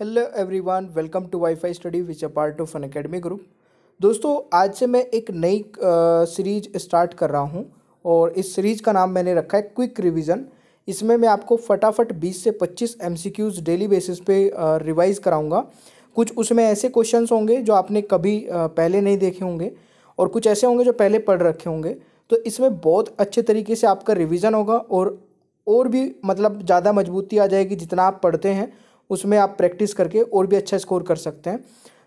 Hello everyone, welcome to wifi study which a part of Unacademy group. दोस्तों, आज से मैं एक नई सीरीज स्टार्ट कर रहा हूं और इस सीरीज का नाम मैंने रखा है क्विक रिवीजन। इसमें मैं आपको फटाफट 20 से 25 एमसीक्यूज़ डेली बेसिस पे रिवाइज कराऊंगा। कुछ उसमें ऐसे क्वेश्चंस होंगे जो आपने कभी पहले नहीं देखे होंगे और कुछ ऐसे होंगे जो पहले पढ़ रखे होंगे। तो इसमें बहुत अच्छे तरीके से आपका रिवीजन होगा और भी मतलब ज़्यादा मजबूती आ जाएगी। जितना आप पढ़ते हैं उसमें आप प्रैक्टिस करके और भी अच्छा स्कोर कर सकते हैं।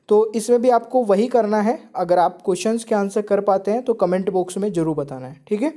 तो इसमें भी आपको वही करना है। अगर आप क्वेश्चंस के आंसर कर पाते हैं तो कमेंट बॉक्स में ज़रूर बताना है, ठीक है।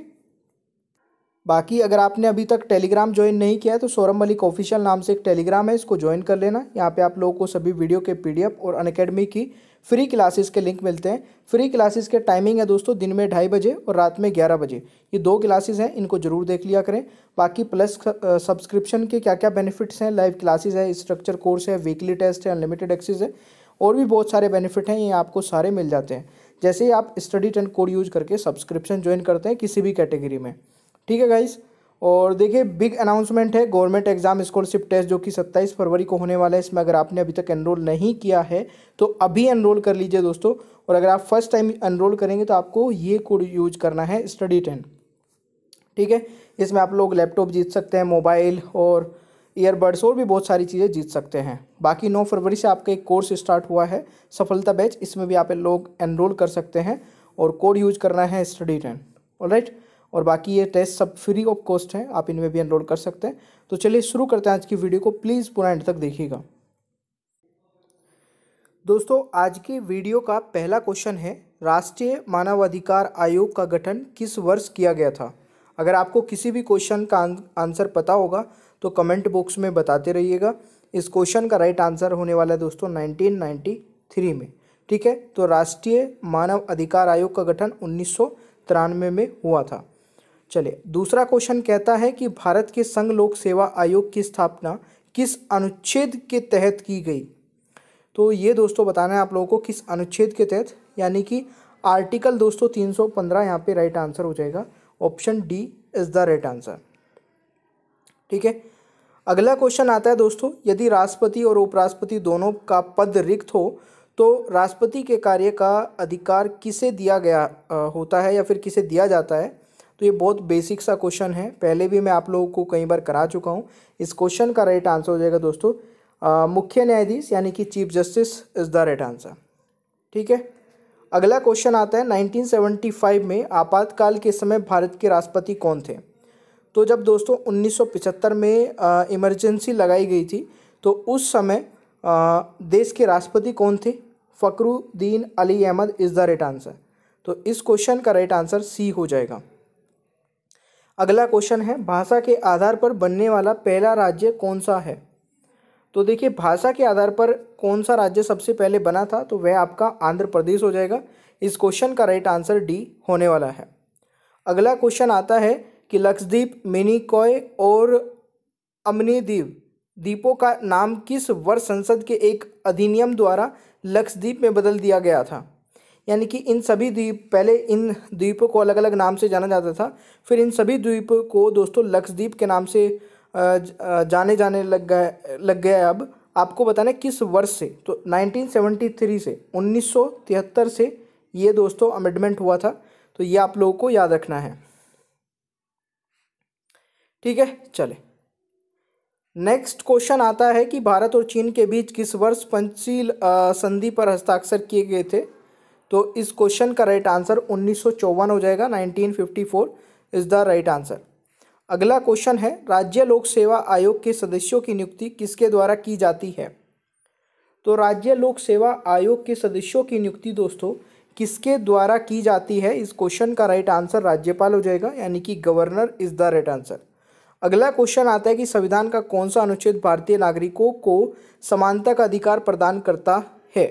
बाकी अगर आपने अभी तक टेलीग्राम ज्वाइन नहीं किया है तो सौरभ मलिक ऑफिशियल नाम से एक टेलीग्राम है, इसको ज्वाइन कर लेना। यहाँ पे आप लोगों को सभी वीडियो के पीडीएफ और अनअकैडमी की फ्री क्लासेस के लिंक मिलते हैं। फ्री क्लासेस के टाइमिंग है दोस्तों, दिन में 2:30 बजे और रात में 11 बजे। ये 2 क्लासेस हैं, इनको जरूर देख लिया करें। बाकी प्लस सब्सक्रिप्शन के क्या क्या बेनिफिट्स हैं, लाइव क्लासेस है, स्ट्रक्चर कोर्स है, वीकली टेस्ट है, अनलिमिटेड एक्सेस है और भी बहुत सारे बेनिफिट हैं, ये आपको सारे मिल जाते हैं जैसे ही आप स्टडी 10 कोड यूज करके सब्सक्रिप्शन ज्वाइन करते हैं किसी भी कैटेगरी में, ठीक है गाइज। और देखिए, बिग अनाउंसमेंट है गवर्नमेंट एग्जाम स्कॉलरशिप टेस्ट जो कि 27 फरवरी को होने वाला है। इसमें अगर आपने अभी तक एनरोल नहीं किया है तो अभी एनरोल कर लीजिए दोस्तों। और अगर आप फर्स्ट टाइम एनरोल करेंगे तो आपको ये कोड यूज करना है स्टडी 10, ठीक है। इसमें आप लोग लैपटॉप जीत सकते हैं, मोबाइल और ईयरबड्स और भी बहुत सारी चीज़ें जीत सकते हैं। बाकी 9 फरवरी से आपका एक कोर्स स्टार्ट हुआ है सफलता बैच, इसमें भी आप लोग एनरोल कर सकते हैं और कोड यूज करना है स्टडी 10, ऑलराइट। और बाकी ये टेस्ट सब फ्री ऑफ कॉस्ट हैं, आप इनमें भी एनरोल कर सकते हैं। तो चलिए शुरू करते हैं आज की वीडियो को, प्लीज़ पूरा एंड तक देखिएगा। दोस्तों, आज की वीडियो का पहला क्वेश्चन है, राष्ट्रीय मानवाधिकार आयोग का गठन किस वर्ष किया गया था। अगर आपको किसी भी क्वेश्चन का आंसर पता होगा तो कमेंट बॉक्स में बताते रहिएगा। इस क्वेश्चन का राइट आंसर होने वाला है दोस्तों 1993 में, ठीक है। तो राष्ट्रीय मानव अधिकार आयोग का गठन 1993 में हुआ था। चलिए, दूसरा क्वेश्चन कहता है कि भारत के संघ लोक सेवा आयोग की स्थापना किस अनुच्छेद के तहत की गई। तो ये दोस्तों बताना है आप लोगों को किस अनुच्छेद के तहत, यानी कि आर्टिकल दोस्तों 315 यहाँ पे राइट आंसर हो जाएगा। Option D is the right answer, ठीक है। अगला क्वेश्चन आता है दोस्तों, यदि राष्ट्रपति और उपराष्ट्रपति दोनों का पद रिक्त हो तो राष्ट्रपति के कार्य का अधिकार किसे दिया गया होता है या फिर किसे दिया जाता है। तो ये बहुत बेसिक सा क्वेश्चन है, पहले भी मैं आप लोगों को कई बार करा चुका हूँ। इस क्वेश्चन का राइट आंसर हो जाएगा दोस्तों मुख्य न्यायाधीश, यानी कि chief justice is the right answer, ठीक है। अगला क्वेश्चन आता है, 1975 में आपातकाल के समय भारत के राष्ट्रपति कौन थे। तो जब दोस्तों 1975 में इमरजेंसी लगाई गई थी तो उस समय देश के राष्ट्रपति कौन थे। Fakhruddin Ali Ahmed is the right answer. तो इस क्वेश्चन का राइट आंसर सी हो जाएगा। अगला क्वेश्चन है, भाषा के आधार पर बनने वाला पहला राज्य कौन सा है। तो देखिए, भाषा के आधार पर कौन सा राज्य सबसे पहले बना था, तो वह आपका आंध्र प्रदेश हो जाएगा। इस क्वेश्चन का राइट आंसर डी होने वाला है। अगला क्वेश्चन आता है कि लक्षद्वीप, मिनिकॉय और अमनीद्वीप द्वीपों का नाम किस वर्ष संसद के एक अधिनियम द्वारा लक्षद्वीप में बदल दिया गया था। यानी कि इन सभी द्वीप, पहले इन द्वीपों को अलग अलग नाम से जाना जाता था, फिर इन सभी द्वीपों को दोस्तों लक्षद्वीप के नाम से जाने लग गया। अब आपको बताना है किस वर्ष से। तो 1973 से 1973 से ये दोस्तों अमेंडमेंट हुआ था। तो ये आप लोगों को याद रखना है, ठीक है। चले, नेक्स्ट क्वेश्चन आता है कि भारत और चीन के बीच किस वर्ष पंचशील संधि पर हस्ताक्षर किए गए थे। तो इस क्वेश्चन का राइट आंसर 1954 हो जाएगा। 1954 इज द राइट आंसर। अगला क्वेश्चन है, राज्य लोक सेवा आयोग के सदस्यों की नियुक्ति किसके द्वारा की जाती है। तो राज्य लोक सेवा आयोग के सदस्यों की नियुक्ति दोस्तों किसके द्वारा की जाती है। इस क्वेश्चन का राइट आंसर राज्यपाल हो जाएगा, यानी कि governor is the right answer. अगला क्वेश्चन आता है कि संविधान का कौन सा अनुच्छेद भारतीय नागरिकों को समानता का अधिकार प्रदान करता है।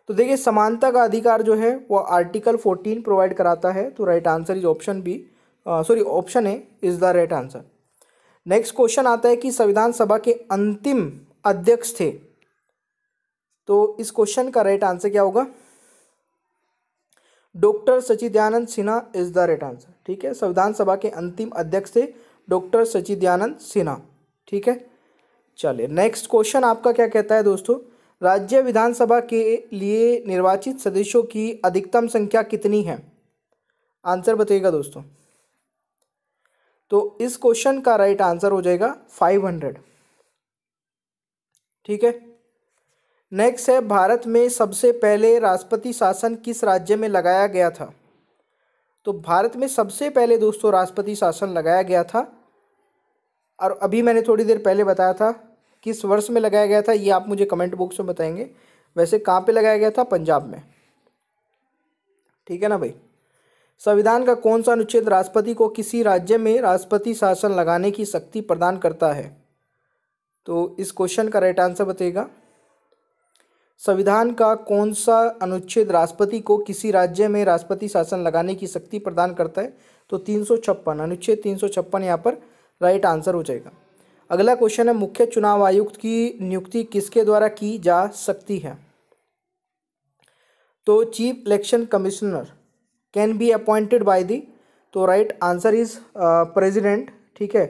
तो देखिए, समानता का अधिकार जो है वो आर्टिकल 14 प्रोवाइड कराता है। तो right answer is option B, option A is the right answer. Next question आता है कि संविधान सभा के अंतिम अध्यक्ष थे। तो इस क्वेश्चन का राइट आंसर क्या होगा। Doctor Sachchidanand Sinha is the right answer, ठीक है। संविधान सभा के अंतिम अध्यक्ष थे डॉक्टर सच्चिदानंद सिन्हा, ठीक है। चलिए नेक्स्ट क्वेश्चन आपका क्या कहता है दोस्तों, राज्य विधानसभा के लिए निर्वाचित सदस्यों की अधिकतम संख्या कितनी है? आंसर बताइएगा दोस्तों। तो इस क्वेश्चन का राइट आंसर हो जाएगा 500। ठीक है। नेक्स्ट है, भारत में सबसे पहले राष्ट्रपति शासन किस राज्य में लगाया गया था? तो भारत में सबसे पहले दोस्तों राष्ट्रपति शासन लगाया गया था, और अभी मैंने थोड़ी देर पहले बताया था किस वर्ष में लगाया गया था, ये आप मुझे कमेंट बॉक्स में बताएंगे। वैसे कहाँ पे लगाया गया था? पंजाब में। ठीक है ना भाई। संविधान का कौन सा अनुच्छेद राष्ट्रपति को किसी राज्य में राष्ट्रपति शासन लगाने की शक्ति प्रदान करता है? तो इस क्वेश्चन का राइट आंसर बताइएगा। संविधान का कौन सा अनुच्छेद राष्ट्रपति को किसी राज्य में राष्ट्रपति शासन लगाने की शक्ति प्रदान करता है? तो 356, अनुच्छेद 356 यहाँ पर राइट आंसर हो जाएगा। अगला क्वेश्चन है, मुख्य चुनाव आयुक्त की नियुक्ति किसके द्वारा की जा सकती है? तो chief election commissioner can be appointed by the, तो राइट आंसर इज प्रेसिडेंट। ठीक है,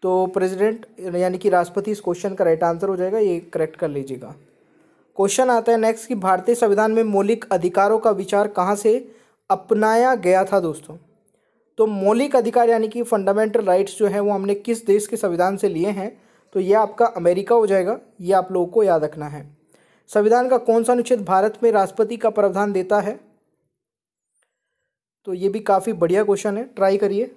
तो प्रेसिडेंट यानी कि राष्ट्रपति इस क्वेश्चन का राइट आंसर हो जाएगा, ये करेक्ट कर लीजिएगा। क्वेश्चन आता है नेक्स्ट कि भारतीय संविधान में मौलिक अधिकारों का विचार कहाँ से अपनाया गया था दोस्तों? तो मौलिक अधिकार यानी कि फंडामेंटल राइट्स जो हैं वो हमने किस देश के संविधान से लिए हैं? तो ये आपका अमेरिका हो जाएगा, ये आप लोगों को याद रखना है। संविधान का कौन सा अनुच्छेद भारत में राष्ट्रपति का प्रावधान देता है? तो ये भी काफ़ी बढ़िया क्वेश्चन है, ट्राई करिए।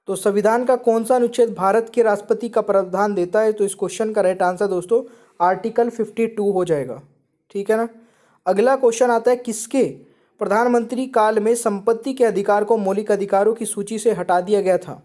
तो संविधान का कौन सा अनुच्छेद भारत के राष्ट्रपति का प्रावधान देता है? तो इस क्वेश्चन का राइट आंसर दोस्तों आर्टिकल 52 हो जाएगा। ठीक है ना। अगला क्वेश्चन आता है, किसके प्रधानमंत्री काल में संपत्ति के अधिकार को मौलिक अधिकारों की सूची से हटा दिया गया था?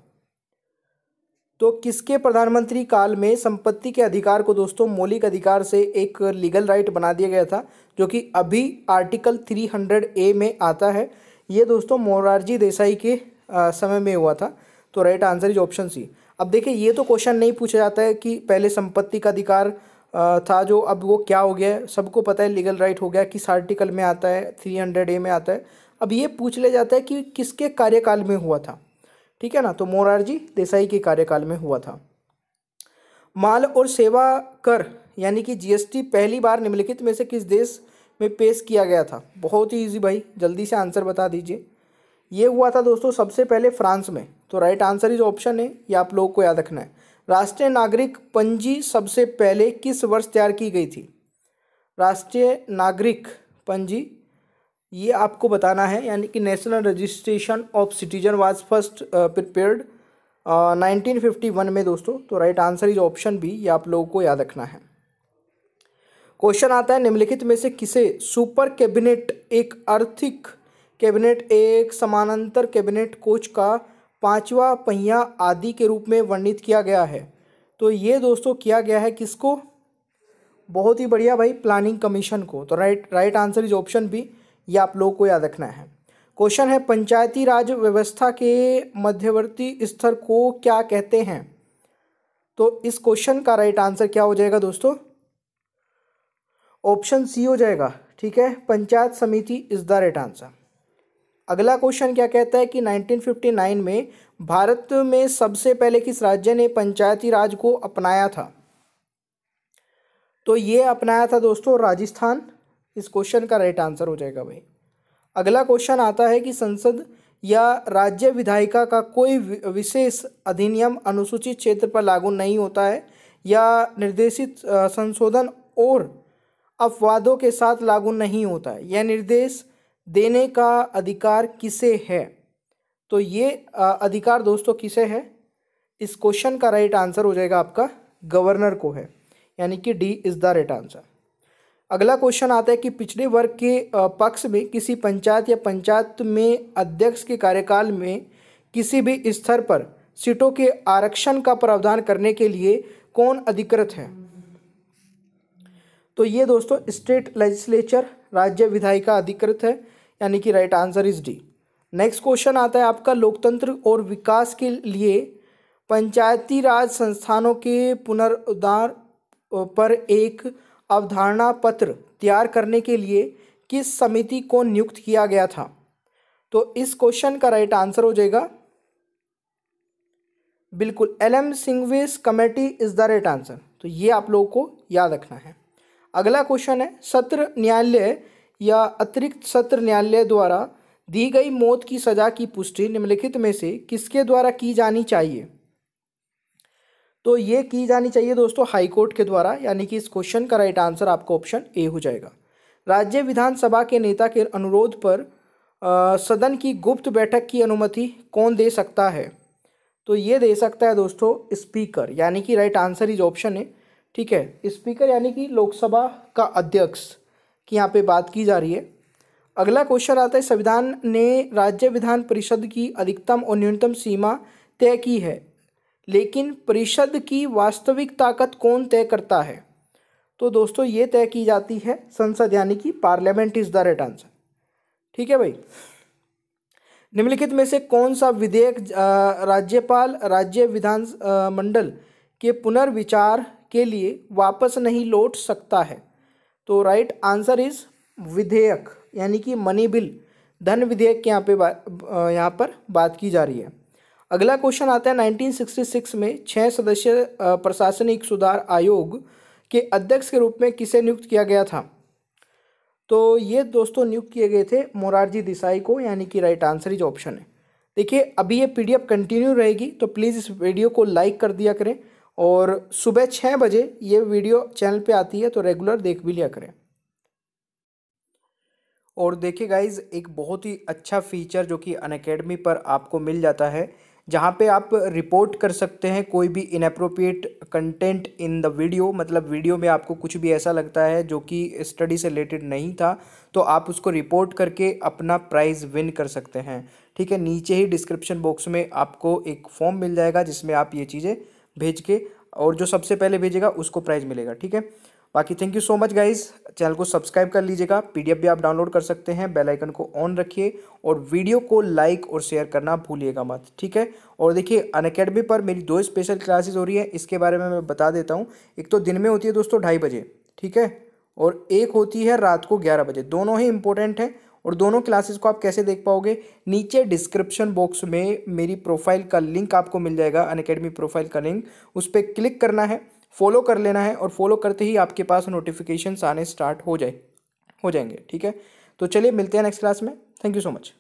तो किसके प्रधानमंत्री काल में संपत्ति के अधिकार को दोस्तों मौलिक अधिकार से एक लीगल राइट बना दिया गया था, जो कि अभी आर्टिकल 300A में आता है। ये दोस्तों मोरारजी देसाई के समय में हुआ था। तो right answer is option C. अब देखिए, ये तो क्वेश्चन नहीं पूछा जाता है कि पहले संपत्ति का अधिकार था जो अब वो क्या हो गया है, सबको पता है लीगल राइट हो गया, किस आर्टिकल में आता है, 300A में आता है। अब ये पूछ लिया जाता है कि किसके कार्यकाल में हुआ था। ठीक है ना, तो मोरारजी देसाई के कार्यकाल में हुआ था। माल और सेवा कर यानी कि जीएसटी पहली बार निम्नलिखित में से किस देश में पेश किया गया था? बहुत ही इजी भाई, जल्दी से आंसर बता दीजिए। ये हुआ था दोस्तों सबसे पहले फ्रांस में। तो राइट आंसर इज ऑप्शन है, ये आप लोगों को याद रखना है। राष्ट्रीय नागरिक पंजी सबसे पहले किस वर्ष तैयार की गई थी? राष्ट्रीय नागरिक पंजी ये आपको बताना है, यानी कि national registration of citizen was first prepared 1951 में दोस्तों। तो right answer is option B, ये आप लोगों को याद रखना है। क्वेश्चन आता है, निम्नलिखित में से किसे सुपर कैबिनेट, एक आर्थिक कैबिनेट, एक समानांतर कैबिनेट, कोच का पांचवा पहिया आदि के रूप में वर्णित किया गया है? तो ये दोस्तों किया गया है किसको? बहुत ही बढ़िया भाई, प्लानिंग कमीशन को। तो right answer is option B, ये आप लोगों को याद रखना है। क्वेश्चन है, पंचायती राज व्यवस्था के मध्यवर्ती स्तर को क्या कहते हैं? तो इस क्वेश्चन का राइट आंसर क्या हो जाएगा दोस्तों? ऑप्शन सी हो जाएगा। ठीक है, पंचायत समिति इज द राइट आंसर। अगला क्वेश्चन क्या कहता है कि 1959 में भारत में सबसे पहले किस राज्य ने पंचायती राज को अपनाया था? तो ये अपनाया था दोस्तों राजस्थान। इस क्वेश्चन का राइट आंसर हो जाएगा भाई। अगला क्वेश्चन आता है कि संसद या राज्य विधायिका का कोई विशेष अधिनियम अनुसूचित क्षेत्र पर लागू नहीं होता है या निर्देशित संशोधन और अपवादों के साथ लागू नहीं होता है। यह निर्देश देने का अधिकार किसे है? तो ये अधिकार दोस्तों किसे है? इस क्वेश्चन का राइट आंसर हो जाएगा आपका गवर्नर को है, यानी कि D is the right answer. अगला क्वेश्चन आता है कि पिछड़े वर्ग के पक्ष में किसी पंचायत या पंचायत में अध्यक्ष के कार्यकाल में किसी भी स्तर पर सीटों के आरक्षण का प्रावधान करने के लिए कौन अधिकृत है? तो ये दोस्तों स्टेट लेजिस्लेचर, राज्य विधायिका अधिकृत है, यानी कि right answer is D. Next question आता है आपका, लोकतंत्र और विकास के लिए पंचायती राज संस्थानों के पुनरुद्धार पर एक अवधारणा पत्र तैयार करने के लिए किस समिति को नियुक्त किया गया था? तो इस क्वेश्चन का राइट आंसर हो जाएगा बिल्कुल, L M. Singhvi's committee is the right answer. तो ये आप लोगों को याद रखना है। अगला क्वेश्चन है, सत्र न्यायालय या अतिरिक्त सत्र न्यायालय द्वारा दी गई मौत की सजा की पुष्टि निम्नलिखित में से किसके द्वारा की जानी चाहिए? तो ये की जानी चाहिए दोस्तों हाई कोर्ट के द्वारा, यानी कि इस क्वेश्चन का राइट आंसर आपका ऑप्शन ए हो जाएगा। राज्य विधानसभा के नेता के अनुरोध पर सदन की गुप्त बैठक की अनुमति कौन दे सकता है? तो ये दे सकता है दोस्तों स्पीकर, यानी कि राइट आंसर इज ऑप्शन है। ठीक है, स्पीकर यानी कि लोकसभा का अध्यक्ष की यहाँ पे बात की जा रही है। अगला क्वेश्चन आता है, संविधान ने राज्य विधान परिषद की अधिकतम और न्यूनतम सीमा तय की है, लेकिन परिषद की वास्तविक ताकत कौन तय करता है? तो दोस्तों ये तय की जाती है संसद, यानी कि parliament is the right answer. ठीक है भाई, निम्नलिखित में से कौन सा विधेयक राज्यपाल राज्य विधान मंडल के पुनर्विचार के लिए वापस नहीं लौट सकता है? तो राइट आंसर इज विधेयक, यानी कि मनी बिल, धन विधेयक के यहाँ पर बात की जा रही है। अगला क्वेश्चन आता है, 1966 में 6 सदस्यीय प्रशासनिक सुधार आयोग के अध्यक्ष के रूप में किसे नियुक्त किया गया था? तो ये दोस्तों नियुक्त किए गए थे मोरारजी देसाई को, यानी कि राइट आंसर इज ऑप्शन है। देखिए अभी ये पीडीएफ कंटिन्यू रहेगी, तो प्लीज़ इस वीडियो को लाइक कर दिया करें, और सुबह 6 बजे ये वीडियो चैनल पे आती है, तो रेगुलर देख भी लिया करें। और देखिए गाइज, एक बहुत ही अच्छा फीचर जो कि अनअकैडमी पर आपको मिल जाता है, जहाँ पे आप रिपोर्ट कर सकते हैं कोई भी inappropriate content in the video. मतलब वीडियो में आपको कुछ भी ऐसा लगता है जो कि स्टडी से रिलेटेड नहीं था, तो आप उसको रिपोर्ट करके अपना प्राइज़ विन कर सकते हैं। ठीक है, नीचे ही डिस्क्रिप्शन बॉक्स में आपको एक फॉर्म मिल जाएगा जिसमें आप ये चीज़ें भेज के, और जो सबसे पहले भेजेगा उसको प्राइज़ मिलेगा। ठीक है, बाकी thank you so much guys, channel को सब्सक्राइब कर लीजिएगा, पीडीएफ भी आप डाउनलोड कर सकते हैं, बेल आइकन को ऑन रखिए और वीडियो को लाइक और शेयर करना भूलिएगा मत। ठीक है, और देखिए अनअकैडमी पर मेरी 2 स्पेशल क्लासेस हो रही है, इसके बारे में मैं बता देता हूँ। एक तो दिन में होती है दोस्तों 2:30 बजे, ठीक है, और एक होती है रात को 11 बजे। दोनों ही इंपॉर्टेंट हैं, और दोनों क्लासेस को आप कैसे देख पाओगे? नीचे डिस्क्रिप्शन बॉक्स में मेरी प्रोफाइल का लिंक आपको मिल जाएगा, अनअकैडमी प्रोफाइल का लिंक, उस पर क्लिक करना है, फॉलो कर लेना है, और फॉलो करते ही आपके पास नोटिफिकेशंस आने स्टार्ट हो जाएंगे। ठीक है, तो चलिए मिलते हैं नेक्स्ट क्लास में। Thank you so much.